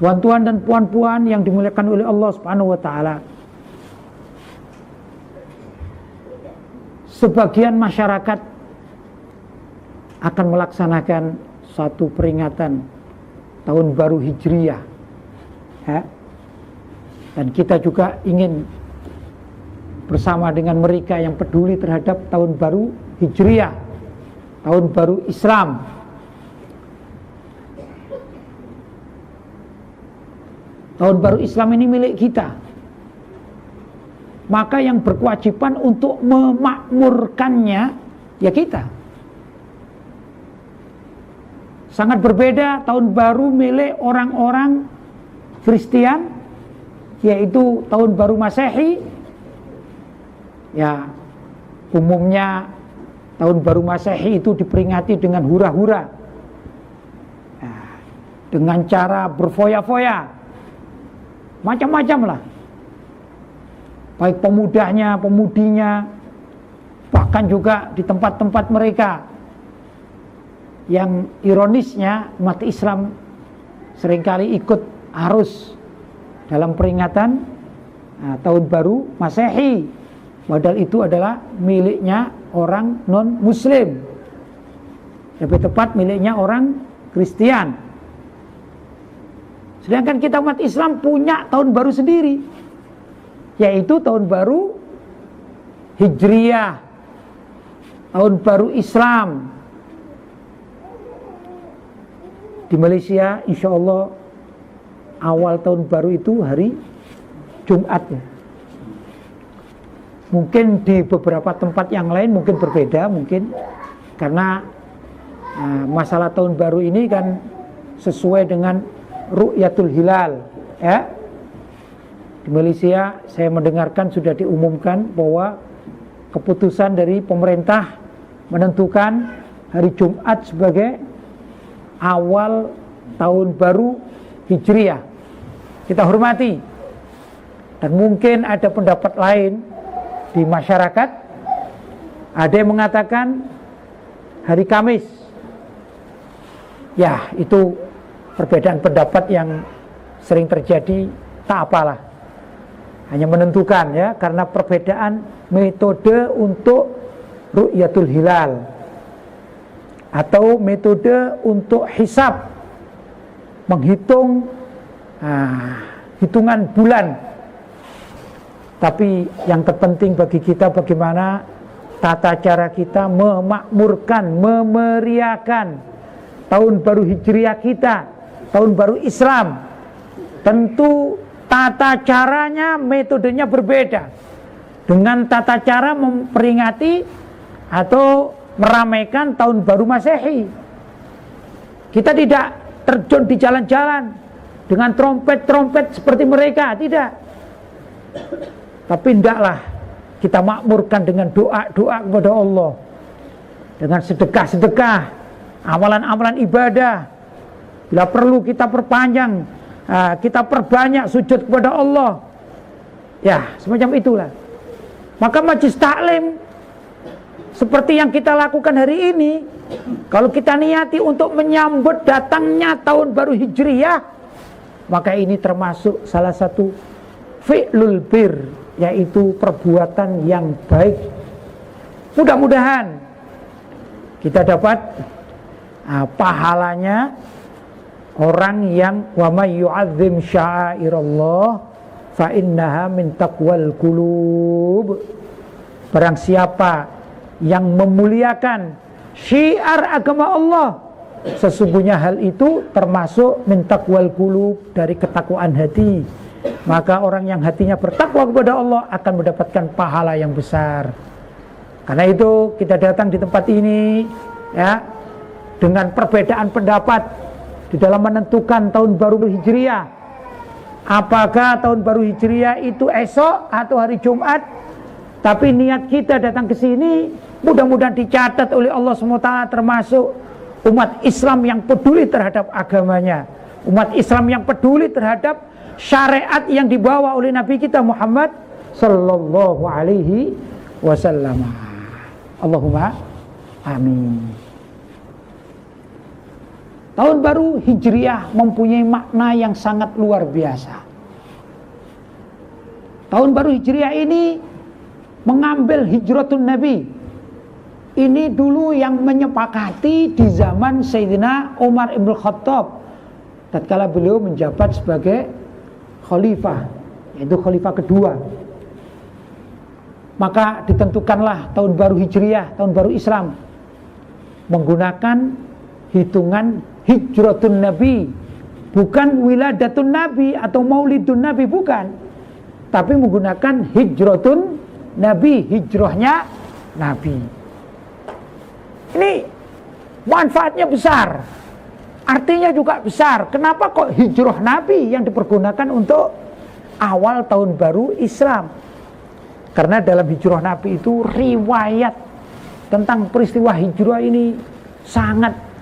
Tuan-tuan dan puan-puan yang dimuliakan oleh Allah Subhanahu wa taala. Sebagian masyarakat akan melaksanakan satu peringatan tahun baru Hijriyah. Ya. Dan kita juga ingin bersama dengan mereka yang peduli terhadap tahun baru Hijriyah, tahun baru Islam. Tahun baru Islam ini milik kita. Maka yang berkewajiban untuk memakmurkannya ya kita. Sangat berbeda tahun baru milik orang-orang Kristen, yaitu tahun baru Masehi. Ya, umumnya tahun baru Masehi itu diperingati dengan hura-hura, dengan cara berfoya-foya, macam-macam lah. Baik pemudanya, pemudinya, bahkan juga di tempat-tempat mereka. Yang ironisnya umat Islam seringkali ikut arus dalam peringatan tahun baru Masehi, padahal itu adalah miliknya orang non-muslim, lebih tepat miliknya orang Kristen. Sedangkan kita umat Islam punya tahun baru sendiri, yaitu tahun baru Hijriyah, tahun baru Islam. Di Malaysia insya Allah awal tahun baru itu hari Jumat ya. Mungkin di beberapa tempat yang lain mungkin berbeda, mungkin karena masalah tahun baru ini kan sesuai dengan Ru'yatul Hilal ya. Di Malaysia saya mendengarkan sudah diumumkan bahwa keputusan dari pemerintah menentukan hari Jumat sebagai awal tahun baru Hijriyah. Kita hormati. Dan mungkin ada pendapat lain di masyarakat. Ada yang mengatakan hari Kamis. Ya, itu perbedaan pendapat yang sering terjadi, tak apalah. Hanya menentukan ya, karena perbedaan metode untuk Ru'yatul Hilal atau metode untuk hisab, menghitung hitungan bulan. Tapi yang terpenting bagi kita bagaimana tata cara kita memakmurkan, memeriahkan tahun baru Hijriyah kita, tahun baru Islam. Tentu tata caranya, metodenya berbeda dengan tata cara memperingati atau meramaikan tahun baru Masehi. Kita tidak terjun di jalan-jalan dengan trompet-trompet seperti mereka, tidak. Tapi hendaklah kita makmurkan dengan doa-doa kepada Allah, dengan sedekah-sedekah, amalan-amalan ibadah. Bila perlu kita perpanjang, kita perbanyak sujud kepada Allah. Ya, semacam itulah. Maka majlis taklim seperti yang kita lakukan hari ini, kalau kita niati untuk menyambut datangnya tahun baru Hijriyah, maka ini termasuk salah satu fi'lul bir, yaitu perbuatan yang baik. Mudah-mudahan kita dapat pahalanya orang yang wa may yu'azzim sya'airallah fa innaha min taqwal qulub. Barang siapa yang memuliakan syiar agama Allah, sesungguhnya hal itu termasuk min taqwal qulub, dari ketakwaan hati. Maka orang yang hatinya bertakwa kepada Allah akan mendapatkan pahala yang besar. Karena itu kita datang di tempat ini ya, dengan perbedaan pendapat di dalam menentukan tahun baru Hijriyah. Apakah tahun baru Hijriyah itu esok atau hari Jumat? Tapi niat kita datang ke sini mudah-mudahan dicatat oleh Allah SWT termasuk umat Islam yang peduli terhadap agamanya, umat Islam yang peduli terhadap syariat yang dibawa oleh Nabi kita Muhammad sallallahu alaihi wasallam. Allahumma amin. Tahun baru Hijriah mempunyai makna yang sangat luar biasa. Tahun baru Hijriah ini mengambil hijratun Nabi. Ini dulu yang menyepakati di zaman Sayyidina Umar ibn Khattab tatkala beliau menjabat sebagai khalifah, yaitu khalifah kedua. Maka ditentukanlah tahun baru Hijriah, tahun baru Islam, menggunakan hitungan hijratun Nabi, bukan wiladatun Nabi atau maulidun Nabi, bukan, tapi menggunakan hijratun Nabi, hijrahnya Nabi. Ini manfaatnya besar, artinya juga besar. Kenapa kok hijrah Nabi yang dipergunakan untuk awal tahun baru Islam? Karena dalam hijrah Nabi itu riwayat tentang peristiwa hijrah ini sangat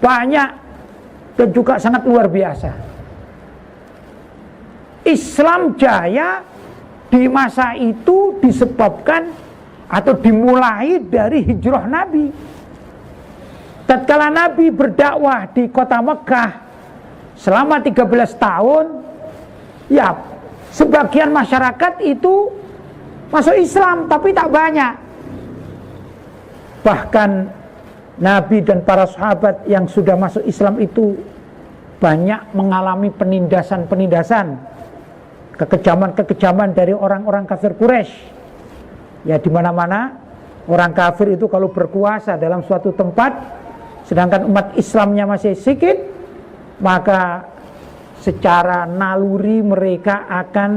banyak dan juga sangat luar biasa. Islam jaya di masa itu disebabkan atau dimulai dari hijrah Nabi. Tatkala Nabi berdakwah di kota Mekah selama 13 tahun, ya sebagian masyarakat itu masuk Islam, tapi tak banyak. Bahkan Nabi dan para sahabat yang sudah masuk Islam itu banyak mengalami penindasan-penindasan, kekejaman-kekejaman dari orang-orang kafir Quraisy. Ya, di mana-mana orang kafir itu kalau berkuasa dalam suatu tempat, sedangkan umat Islamnya masih sedikit, maka secara naluri mereka akan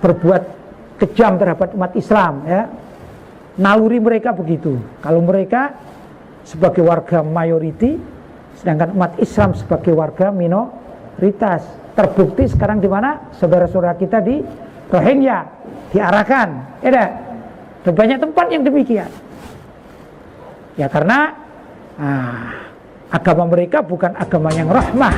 berbuat kejam terhadap umat Islam, ya. Naluri mereka begitu. Kalau mereka sebagai warga mayoriti, sedangkan umat Islam sebagai warga minoritas. Terbukti sekarang di mana saudara-saudara kita di Rohingya diarahkan, ya, dan banyak tempat yang demikian. Ya karena agama mereka bukan agama yang rahmah,